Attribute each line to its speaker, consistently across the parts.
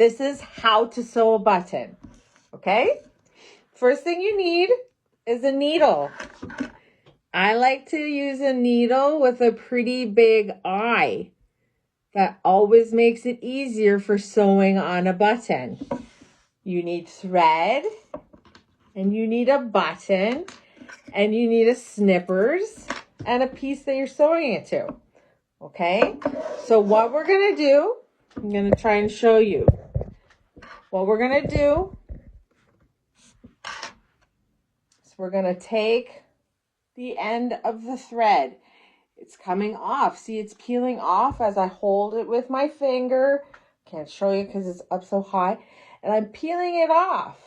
Speaker 1: This is how to sew a button, okay? First thing you need is a needle. I like to use a needle with a pretty big eye. That always makes it easier for sewing on a button. You need thread, and you need a button, and you need a snippers, and a piece that you're sewing it to. Okay? So what we're going to do, I'm going to try and show you. What we're going to do is we're going to take the end of the thread. It's coming off. See, it's peeling off as I hold it with my finger. Can't show you because it's up so high. And I'm peeling it off.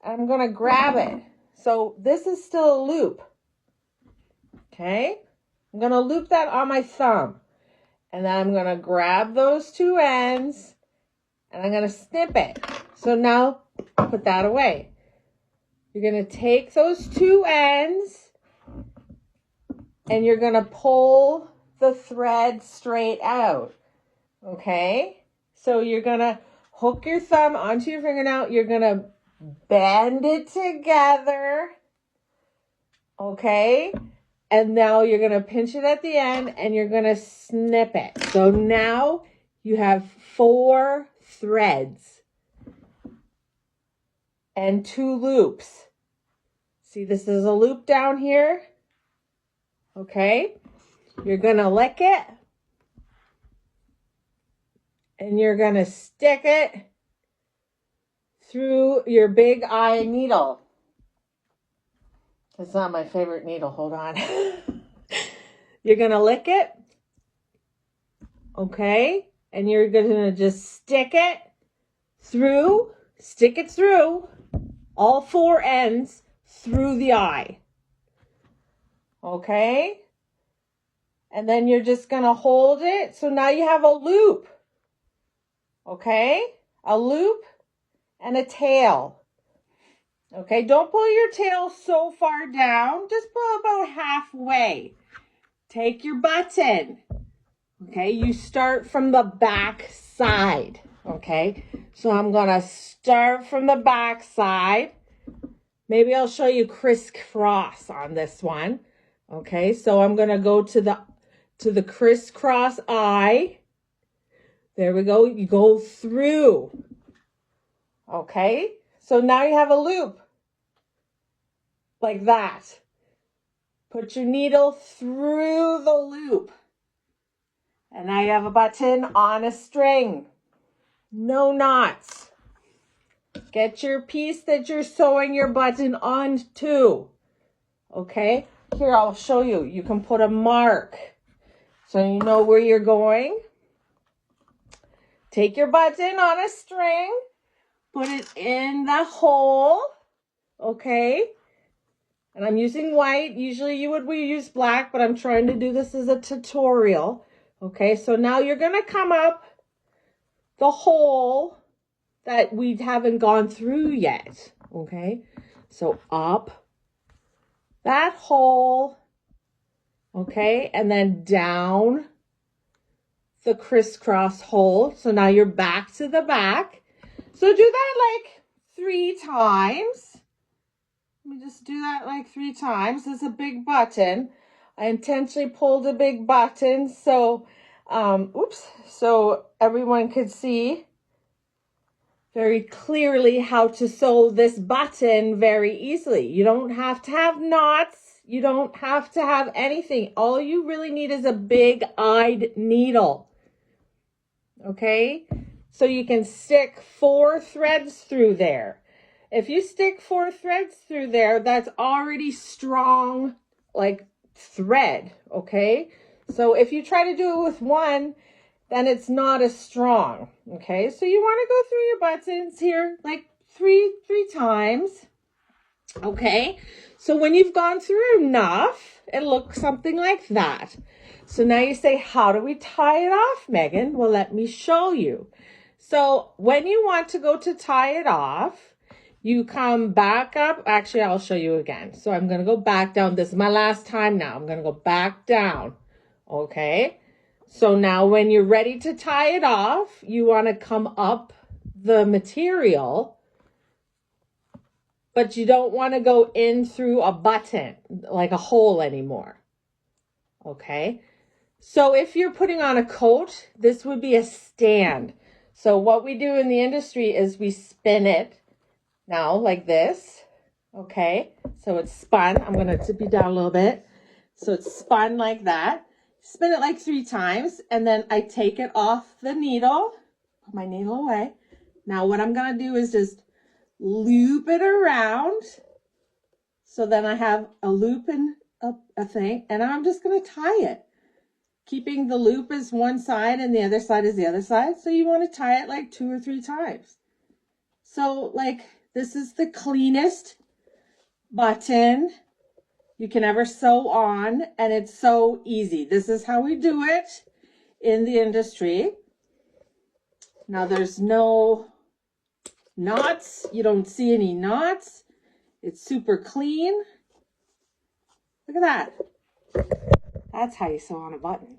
Speaker 1: And I'm going to grab it. So this is still a loop. Okay? I'm going to loop that on my thumb. And then I'm going to grab those two ends. And I'm going to snip it. So now put that away. You're going to take those two ends. And you're going to pull the thread straight out, okay? So you're going to hook your thumb onto your fingernail. You're going to bend it together, okay? And now you're going to pinch it at the end and you're going to snip it. So now you have 4 threads and 2 loops. See, this is a loop down here. Okay, you're going to lick it and you're going to stick it through your big eye needle. It's not my favorite needle. Hold on. You're going to lick it. Okay, and you're going to just stick it through all 4 ends through the eye. Okay, and then you're just going to hold it. So now you have a loop, okay, a loop and a tail. Okay, don't pull your tail so far down, just pull about halfway. Take your button, okay, you start from the back side, okay, so I'm going to start from the back side. Maybe I'll show you crisscross on this one. Okay, so I'm going to go to the crisscross eye. There we go. You go through. Okay, so now you have a loop like that. Put your needle through the loop. And now you have a button on a string. No knots. Get your piece that you're sewing your button onto. Okay. Here, I'll show you. You can put a mark so you know where you're going. Take your button on a string, put it in the hole, okay? And I'm using white. Usually you would use black, but I'm trying to do this as a tutorial. Okay, so now you're going to come up the hole that we haven't gone through yet, okay? So up that hole, okay, and then down the crisscross hole. So now you're back to the back. So do that like 3 times. Let me just do that like 3 times. This is a big button. I intentionally pulled a big button so, so everyone could see very clearly how to sew this button very easily. You don't have to have knots. You don't have to have anything. All you really need is a big-eyed needle. Okay? So you can stick 4 threads through there. If you stick 4 threads through there, that's already strong, like, thread. Okay? So if you try to do it with 1, then it's not as strong, okay? So you want to go through your buttons here like three times, okay? So when you've gone through enough, it looks something like that. So now you say, how do we tie it off, Megan? Well, let me show you. So when you want to go to tie it off, you come back up. Actually, I'll show you again. So I'm going to go back down. This is my last time now. I'm going to go back down, okay? So now when you're ready to tie it off, you want to come up the material, but you don't want to go in through a button, like a hole anymore. Okay. So if you're putting on a coat, this would be a stand. So what we do in the industry is we spin it now like this. Okay. So it's spun. I'm going to tip you down a little bit. So it's spun like that. Spin it like 3 times. And then I take it off the needle. Put my needle away. Now what I'm going to do is just loop it around. So then I have a loop and a thing. And I'm just going to tie it. Keeping the loop is one side and the other side is the other side. So you want to tie it like 2 or 3 times. So like this is the cleanest button you can ever sew on, and it's so easy. This is how we do it in the industry. Now there's no knots. You don't see any knots. It's super clean. Look at that. That's how you sew on a button.